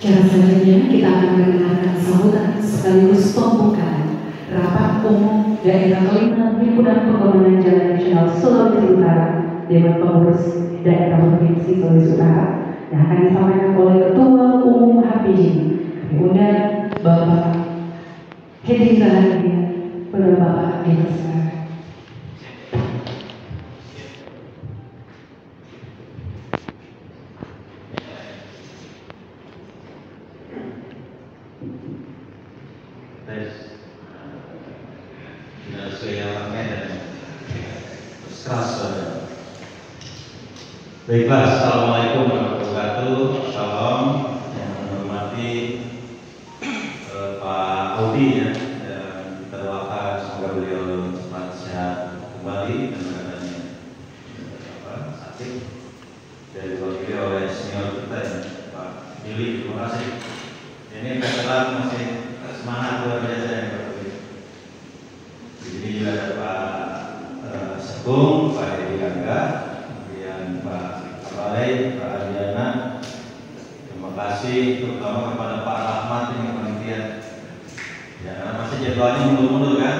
Cara selanjutnya kita akan mendengarkan sambutan sekaligus pembukaan Rapat Umum Daerah Kelima Himpunan Pembangunan Jalan Nasional Sulawesi Utara Dewan Pengurus Daerah Provinsi Sulawesi Utara yang akan disampaikan oleh Ketua Umum HPJ. Undang Bapak Hedi Zahari, Bapak Direktur. Baiklah, assalamualaikum warahmatullahi wabarakatuh. Salam yang menghormati Pak Audi ya, kita doakan semoga beliau cepat sehat kembali dan keadaannya sakit. Dan diwakili oleh senior kita ya, Pak Billy, terima kasih. Ini veteran masih semangat luar biasa ya Pak Billy. Di sini juga ada Pak Sekung, Pak Edi Gangga, kemudian Pak Baik, Pak Adiana, terima kasih terutama kepada Pak Rahmat yang penelitian. Ya, karena masih jadwalnya mundur-mundur kan,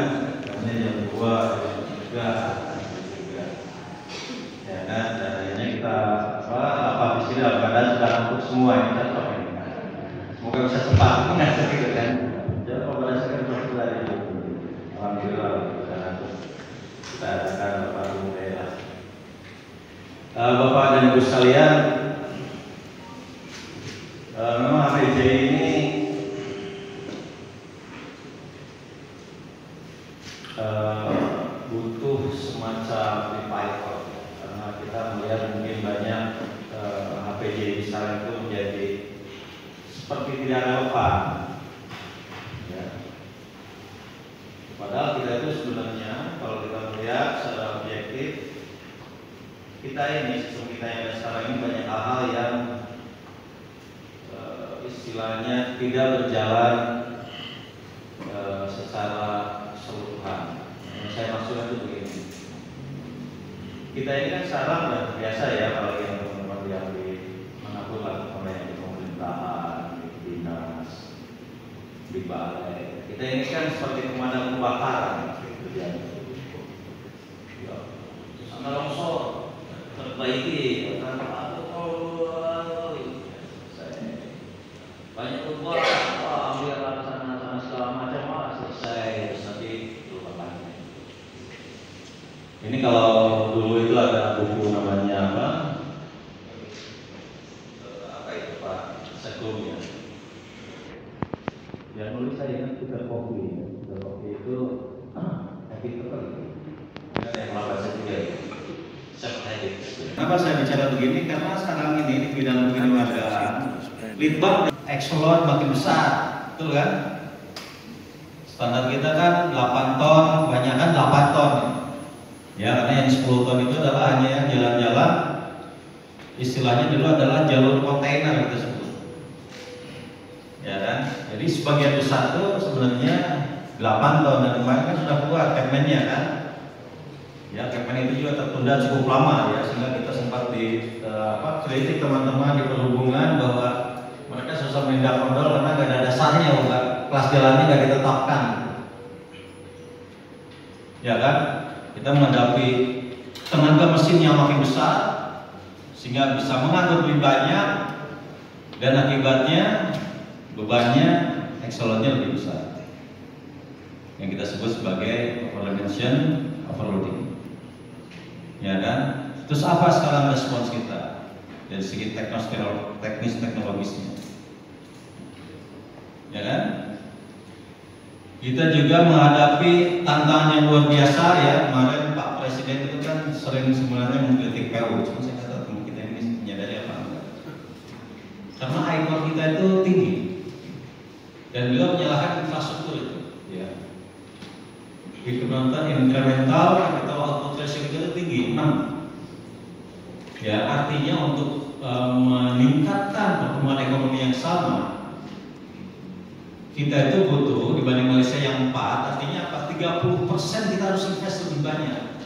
karena jam 2, jam 3 juga. Ya kan, dan akhirnya kita rapat di sini dalam keadaan sudah untuk semua yang kita tahu ini. Semoga bisa cepat, mengajar gitu kan. Jadi kalau berdasarkan proses dari itu, alhamdulillah kita adakan Bapak Ibu daerah. Bapak dan Ibu sekalian, memang HPJ ini butuh semacam revival karena kita melihat mungkin banyak HPJ di sekarang itu menjadi seperti tidak relevan. Ya. Padahal kita itu sebenarnya kalau kita melihat secara objektif, kita ini, sistem kita yang ada sekarang ini banyak hal-hal yang istilahnya tidak berjalan secara keseluruhan. Saya maksudnya itu begini. Kita ini kan sekarang sudah biasa ya, apalagi yang teman-teman yang di manapun lah, yang di pemerintahan, di dinas, di balai. Kita ini kan seperti pemadam kebakaran, gitu ya. Sama longsor. Perbaiki, banyak berbuat ambil sana segala macam selesai nanti lupakan. Ini kalau dulu itu ada buku namanya apa itu Pak Sekung ya. Yang nulis saya kan Peter Kopi. Peter Kopi itu Peter Kopi. Ada yang bahasa juga ya. Kenapa saya bicara begini? Karena sekarang ini di bidang kelembagaan, litbang ekselon makin besar, betul kan? Standar kita kan 8 ton, kebanyakan 8 ton. Ya, karena yang 10 ton itu adalah hanya jalan-jalan, istilahnya dulu adalah jalur kontainer kita sebut. Ya kan? Jadi sebagian besar itu sebenarnya 8 ton dan kemarin kan sudah keluar Kepmennya kan? Ya, Kepmen itu juga tertunda cukup lama ya, sehingga kita sempat kritik teman-teman di perhubungan bahwa mereka susah menindak kontrol karena nggak ada dasarnya, kelas jalannya nggak ditetapkan. Ya kan, kita menghadapi tenaga mesin yang makin besar sehingga bisa mengangkut lebih banyak dan akibatnya bebannya ekselonnya lebih besar, yang kita sebut sebagai overdimension, overloading. Ya kan? Terus apa sekarang respons kita dari segi teknis teknologisnya? Ya kan? Kita juga menghadapi tantangan yang luar biasa ya. Kemarin Pak Presiden itu kan sering sebenarnya mengkritik PU, cuma saya kata teman kita ini menyadari apa enggak? Karena ekor kita itu tinggi dan beliau menyalahkan infrastruktur itu. Ya. Incremental capital output ratio itu tinggi 6. Ya, artinya untuk meningkatkan pertumbuhan ekonomi yang sama, kita itu butuh dibanding Malaysia yang 4, artinya apa? 30% kita harus invest lebih banyak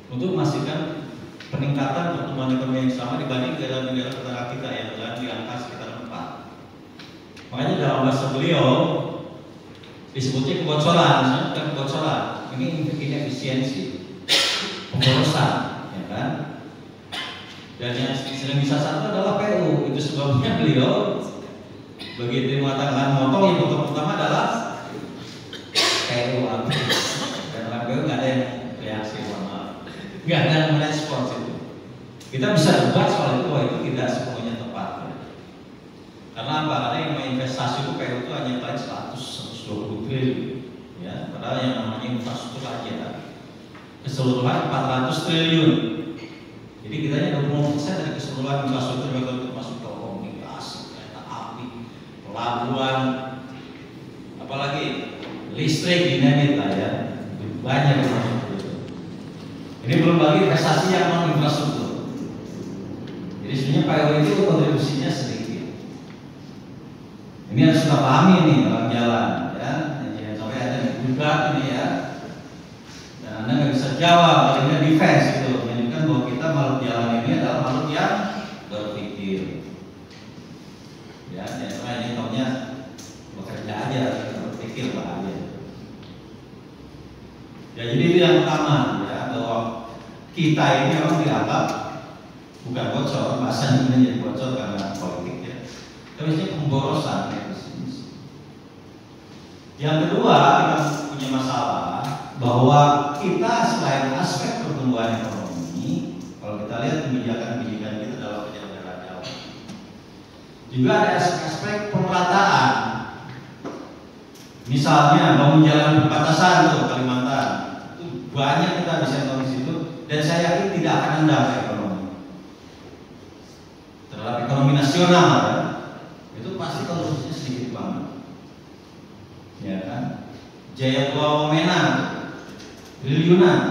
untuk memastikan peningkatan pertumbuhan ekonomi yang sama dibanding negara-negara tetangga kita yang berada di angka sekitar 4. Makanya dalam bahasa beliau disebutnya kebocoran, bukan kebocoran. Ini inefisiensi, pemborosan, ya kan? Dan yang sering disasar adalah PU. Itu sebabnya beliau begitu mengatakan motong, yang motong pertama adalah PU. Dan orang PU nggak ada yang reaksi, nggak ada yang merespons itu. Kita bisa debat soal itu, bahwa itu tidak sepenuhnya tepat. Karena apa? Karena yang investasi itu PU itu hanya paling 120 triliun, ya. Padahal yang namanya infrastruktur aja keseluruhan 400 triliun. Jadi kita hanya 20% dari keseluruhan infrastruktur termasuk telekomunikasi, kereta api, pelabuhan, apalagi listrik, dinamit lah ya, banyak infrastruktur itu. Ini belum lagi investasi yang non infrastruktur. Jadi sebenarnya PU itu kontribusinya sedikit. Ini harus kita pahami nih dalam jalan, ya. Jangan sampai ada yang gugat ini ya. Dan Anda nggak bisa jawab, paling defense gitu. Menunjukkan bahwa kita makhluk jalan ini adalah makhluk yang berpikir. Ya, jangan ini taunya bekerja aja, berpikir aja. Ya, jadi itu yang pertama, ya, bahwa kita ini memang dianggap bukan bocor, bahasanya ini jadi bocor karena politik ya. Tapi ini pemborosan ya. Yang kedua, kita punya masalah bahwa kita selain aspek pertumbuhan ekonomi, kalau kita lihat kebijakan-kebijakan kita dalam penyelenggaraan jauh, juga ada aspek pemerataan. Misalnya bangun jalan perbatasan tuh Kalimantan, itu banyak kita bisa tahu di situ, dan saya yakin tidak akan endap ekonomi. Terhadap ekonomi nasional, ya, itu pasti kontribusinya sedikit banget. Ya kan? Jaya Tua Wamena triliunan,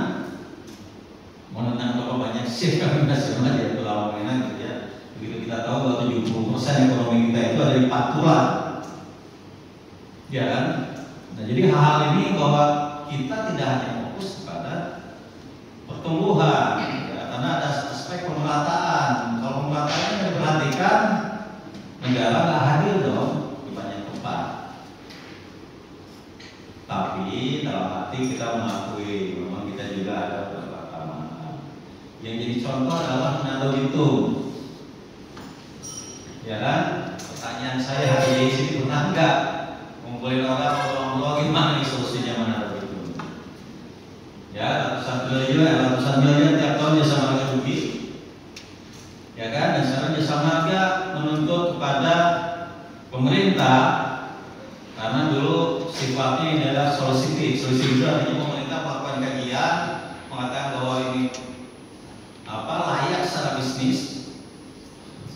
mau tentang berapa banyak sih kami nasional Jaya Tua Wamena gitu ya. Begitu kita tahu bahwa 70% ekonomi kita itu ada di Pantura, ya kan? Nah, jadi hal ini bahwa kita tidak hanya fokus kepada pertumbuhan, ya, karena ada aspek pemerataan. Kalau pemerataannya diperhatikan, negara nggak hadir dong di banyak tempat. Tapi dalam hati kita mengakui memang kita juga ada beberapa kelemahan. Yang jadi contoh adalah Manado Bitung, ya kan? Pertanyaan saya hari ini pernah nggak ngumpulin orang ngobrol gimana nih solusinya Manado Bitung? Ya, ratusan miliar tiap tahun jasa marga rugi, ya kan? Dan sekarang jasa marga menuntut kepada pemerintah. Karena dulu sifatnya ini adalah solusi itu artinya pemerintah melakukan kajian mengatakan bahwa ini layak secara bisnis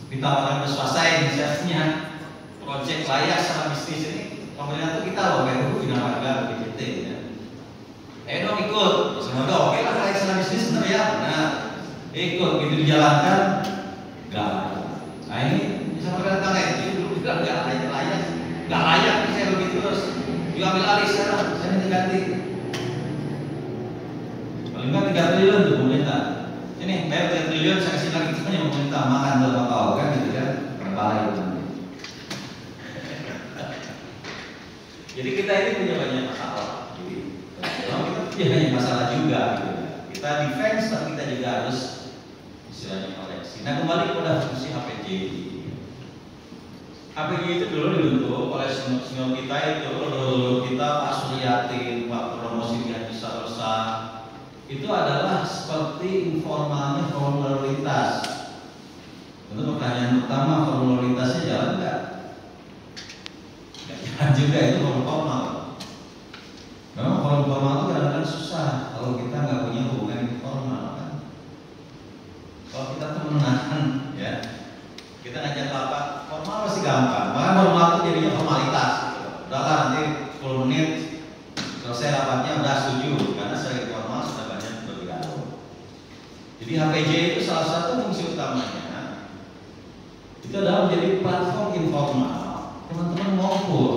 ditawarkan ke swasta ini, misalnya proyek layak secara bisnis ini pemerintah itu kita loh PU Bina Marga BPJT ya. Dong ikut, semoga oke lah layak secara bisnis benar ya, nah ikut gitu dijalankan nggak. Nah ini bisa berkata itu dulu bilang nggak layak, saya begitu terus diambil alih sekarang, saya minta ganti. Paling nggak 3 triliun tuh pemerintah. Ini bayar 3 triliun saya kasih lagi kita yang pemerintah makan dalam kau kan gitu kan, berbalik itu. Jadi kita ini punya banyak masalah. Jadi kalau kita punya banyak masalah juga gitu. Kita defense tapi kita juga harus istilahnya koreksi. Nah kembali kepada fungsi HPJ. HPJ itu dulu dibentuk oleh senior kita itu, dulu kita Pak Suryatin, Pak Promosi Haji Sarosa. Itu adalah seperti informalnya forum lalu lintas. Tentu pertanyaan pertama, forum lalu lintasnya jalan nggak? Nggak jalan juga, itu forum formal. Memang forum formal itu kadang-kadang susah kalau kita nggak punya hubungan informal kan. Kalau kita temenan ya, kita ngajak rapat formal masih gampang. Bahkan formal itu jadinya formalitas. Udahlah nanti 10 menit selesai rapatnya udah setuju karena secara formal sudah banyak bergabung. Jadi HPJ itu salah satu fungsi utamanya itu adalah menjadi platform informal. Teman-teman ngumpul.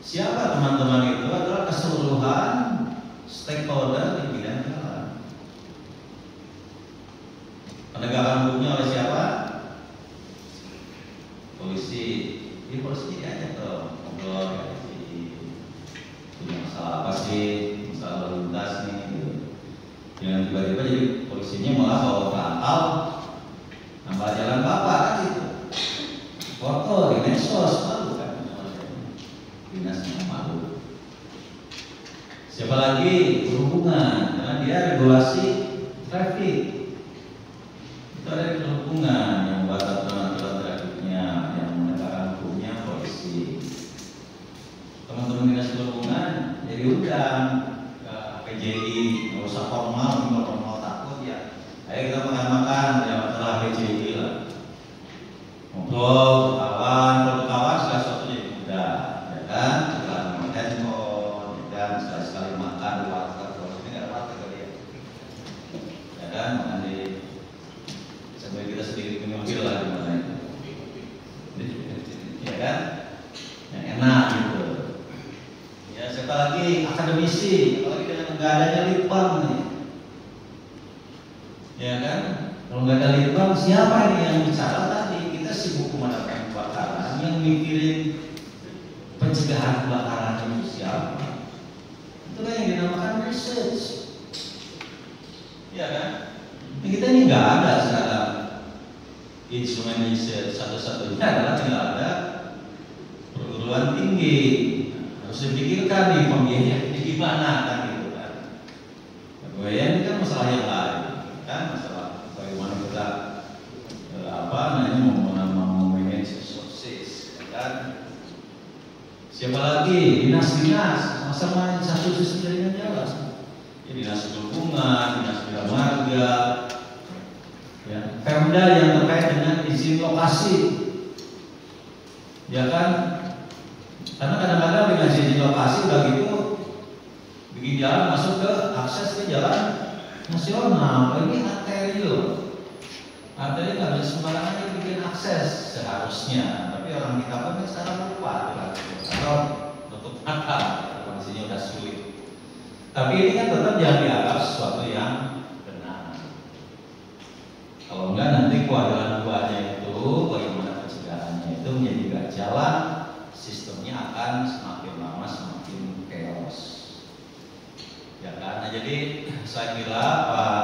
Siapa teman-teman itu adalah keseluruhan stakeholder di bidang jalan. Penegakan hukumnya oleh siapa? Polisi. Ini polisi wasit, masalah lalu lintas nih, gitu. Jangan tiba-tiba jadi polisinya malah bawa frontal, nambah jalan bapak kan gitu. Foto di medsos malu kan, dinasnya malu. Siapa lagi? Perhubungan, karena dia regulasi traffic. Itu ada perhubungan yang buat aturan-aturan trafiknya, yang menegakkan hukumnya polisi. Teman-teman dinas perhubungan jadi undang ke PJI, nggak usah formal, kalau takut ya. Ayo kita makan-makan, ya masalah PJI lah. Ngobrol, kawan segala sesuatu jadi mudah, ya kan? Setelah makan handphone, ya kan? Sekali makan di warteg, kalau ini nggak ada warteg kali ya kan? Makan di sampai kita sedikit menyumpil lah di mana itu, ya kan? Yang enak gitu. Ya siapa lagi? Akademisi, apalagi dengan nggak adanya litbang nih, ya kan? Kalau nggak ada litbang, siapa nih yang bicara tadi? Kita sibuk memadamkan kebakaran, yang mikirin pencegahan kebakaran itu siapa? Itu kan yang dinamakan research, ya kan? Kita ini nggak ada sekarang instrumen research, satu-satunya adalah tidak ada perguruan tinggi. Harus dipikirkan nih pembiayaan gimana kan gitu kan. Pembiayaan ini kan masalah yang lain, kan masalah bagaimana kita manage resources, kan. Siapa lagi? Dinas-dinas, masa main satu sistem jaringan jalan. Ya, dinas perhubungan, dinas bina marga, ya, Pemda yang terkait dengan izin lokasi, ya kan? Karena kadang-kadang dengan izin lokasi udah gitu bikin jalan masuk ke akses ke jalan nasional, ini arteri loh. Arteri nggak bisa sembarangan bikin akses seharusnya, tapi orang kita kan sekarang lupa atau tutup mata, kondisinya udah sulit. Tapi ini kan tetap jangan dianggap sesuatu yang benar. Kalau enggak nanti kewajiban duanya itu, bagaimana pencegahannya itu menjadi gak jalan, sistemnya akan semakin lama semakin chaos. Ya kan? Nah, jadi saya kira Pak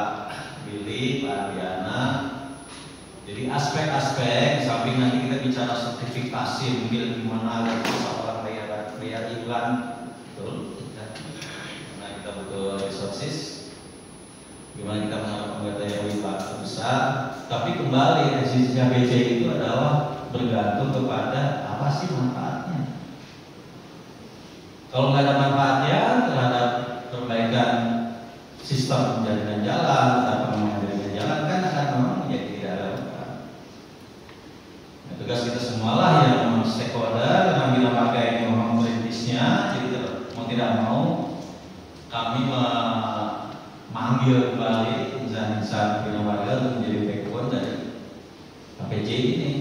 Billy, Pak Diana, jadi aspek-aspek samping nanti kita bicara sertifikasi, mungkin gimana orang bayar iklan, betul? Karena kita butuh resources, gimana kita mengharapkan daya lebih besar. Tapi kembali eksistensinya BCI itu adalah bergantung kepada apa sih manfaatnya. Kalau nggak ada manfaatnya terhadap perbaikan sistem jaringan jalan atau pengembangan jaringan jalan kan akan memang menjadi tidak relevan. Nah, tugas kita semualah yang stakeholder yang bina marga ini memang merintisnya, jadi mau tidak mau kami memanggil kembali insan-insan bina marga untuk menjadi backbone dari APJ ini.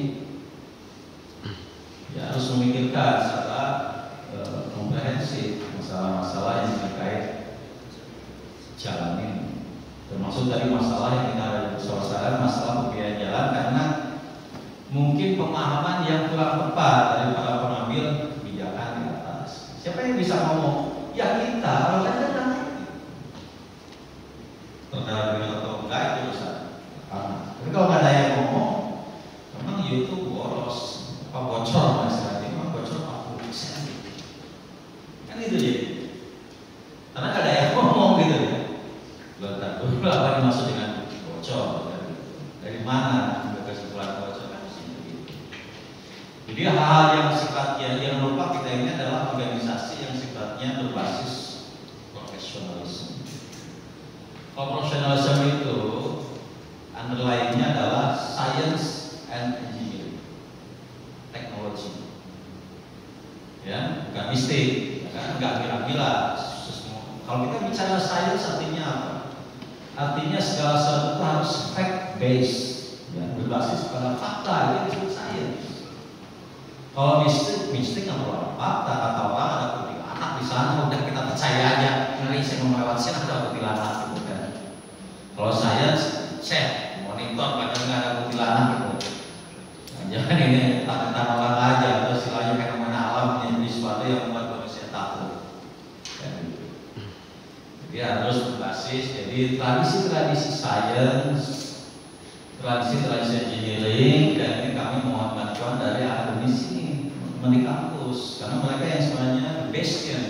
Ya harus memikirkan secara komprehensif masalah-masalah yang terkait jalan ini, termasuk dari masalah yang kita ada di suasana masalah pembiayaan jalan, karena mungkin pemahaman yang kurang tepat dari para pengambil kebijakan di atas. Siapa yang bisa ngomong? Ya kita, kalau kan datang terhadap atau enggak itu urusan. Tapi kalau nggak ada yang ngomong, memang YouTube boros, apa bocor masalahnya, memang bocor 40%. Kan itu jadi. Karena nggak ada yang ngomong gitu ya. Belum apa yang dimaksud dengan bocor? Dari mana kesimpulan bocor kan gitu. Jadi hal-hal yang sifatnya yang lupa kita ini adalah organisasi yang sifatnya berbasis profesionalisme. Kalau profesionalisme itu underlying-nya adalah science and engineering, teknologi, ya bukan mistik, ya kan? Nggak gila-gila. Kalau kita bicara science artinya apa? Artinya segala sesuatu itu harus fact based, ya, berbasis pada fakta, itu disebut science. Kalau mistik nggak perlu fakta, kata orang ada kuntilanak di sana, udah kita percaya aja. Ngeri saya mau lewat sini ada kuntilanak gitu kan. Kalau science, cek monitor padahal nggak ada kuntilanak gitu. Nah, jangan ini tak orang aja, atau istilahnya fenomena alam menjadi sesuatu yang membuat manusia takut. Ya, gitu. Jadi harus berbasis, jadi tradisi-tradisi sains, tradisi-tradisi engineering, dan ini kami mohon bantuan dari akademisi di kampus, karena mereka yang sebenarnya bastion,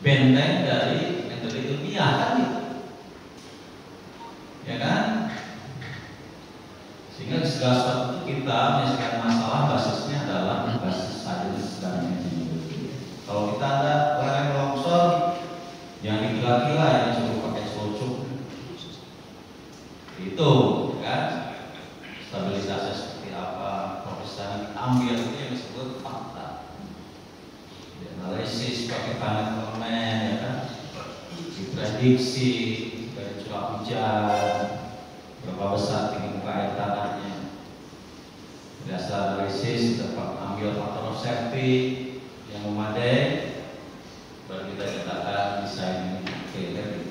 benteng dari metode ilmiah kan gitu, ya kan? Sehingga segala sesuatu itu kita menyelesaikan masalah basisnya adalah basis sains dan engineering. Kalau kita ada lereng longsor, yang dikira-kira yang cukup pakai celocok, itu kan stabilitasnya seperti apa, proses yang diambil itu yang disebut fakta. Analisis pakai panel ya kan, diprediksi dari curah hujan, berapa besar tinggi muka air tanahnya. Berdasar analisis dapat ambil faktor safety yang memadai, baru kita ciptakan desain tadi.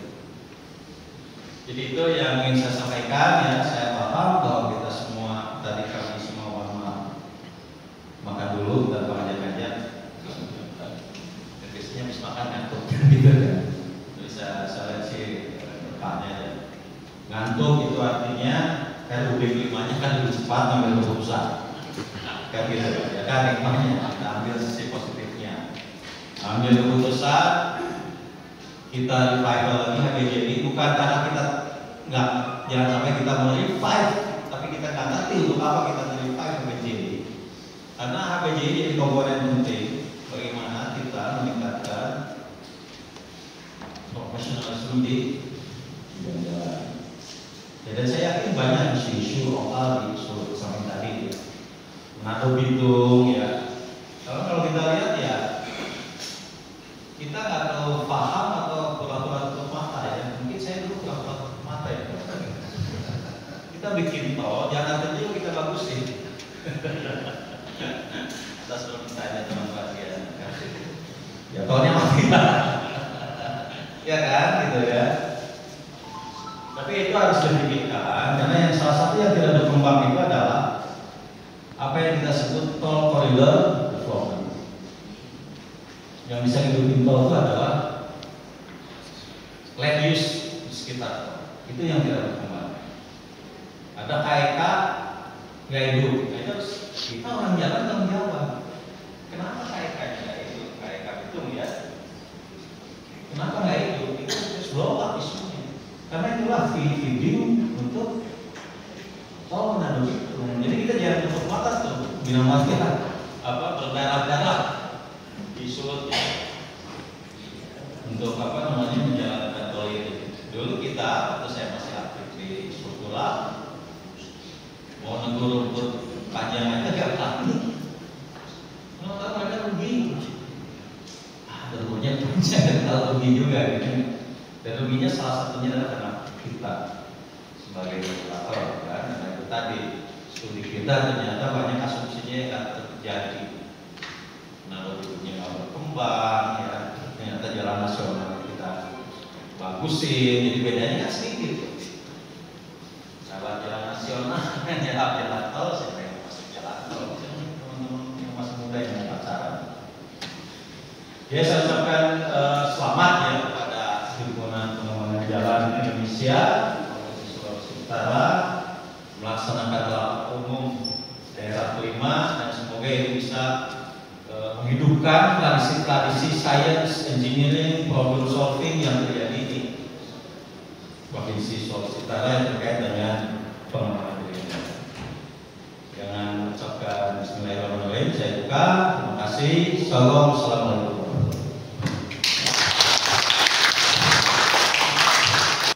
Jadi itu yang ingin saya sampaikan ya. Saya paham bahwa kita semua tadi kami semua makan dulu dan mengajak-ajak. Biasanya habis makan ngantuk gitu kan. Jadi saya lihat sih depannya ya. Ngantuk itu artinya RUB 5-nya kan lebih cepat ngambil keputusan. Kan gitu ya kan hikmahnya, kita ambil sisi positifnya. Ambil keputusan, kita revival lagi HBJI, bukan karena kita nggak, jangan sampai kita merevive, tapi kita nggak ngerti untuk apa kita merevive HBJI. Karena HBJI jadi komponen penting bagaimana kita meningkatkan profesionalisme di bidang jalan. Dan saya yakin banyak isu-isu lokal di Solo samping tadi, Manado Bitung ya. Kalau kita lihat ya, kita nggak terlalu paham atau pura-pura tutup mata ya. Mungkin saya dulu pura-pura tutup mata ya. Kita bikin tol, jalan kecil kita bagusin. Atas permintaannya teman bagian. Ya tolnya mati lah. Ya kan, gitu ya. Tapi itu harus dipikirkan, karena yang salah satu yang tidak berkembang itu adalah apa yang kita sebut tol koridor development. Yang bisa dihidupin tol itu adalah land use di sekitar tol. Itu yang tidak berkembang. Ada KEK nggak hidup. Nah, itu harus kita orang jalan tanggung jawab. Kenapa KEK nggak hidup? KEK itu ya. Kenapa nggak hidup? Itu harus blow up isunya. Karena itulah feeding untuk tol Manado Bitung. Jadi kita jangan tutup mata tuh. Binamanya apa berdarah-darah di Sulutnya untuk apa namanya menjalankan tol itu. Dulu kita waktu saya masih aktif di Struktural mau negur rumput panjang aja gak berani. Kalau mereka rugi, ruginya panjang kalau rugi juga gitu. Dan ruginya salah satunya adalah karena kita sebagai regulator kan. Nah itu tadi studi kita ternyata banyak asumsinya yang akan terjadi. Nah, bentuknya nggak berkembang, ya ternyata jalan nasional kita bagusin, jadi bedanya kan sedikit. Sahabat jalan nasional, jalan tol, siapa yang masuk jalan tol? Teman-teman yang masih muda yang pacaran. Ya saya ucapkan selamat ya kepada himpunan pengembangan jalan Indonesia, Provinsi Sulawesi Utara, melaksanakan rapat umum daerah kelima, dan semoga ini bisa menghidupkan tradisi-tradisi sains, engineering, problem solving yang terjadi di Provinsi Sulawesi Utara yang terkait dengan pengembangan diri. Dengan mengucapkan Bismillahirrahmanirrahim, saya buka. Terima kasih. Assalamualaikum warahmatullahi wabarakatuh.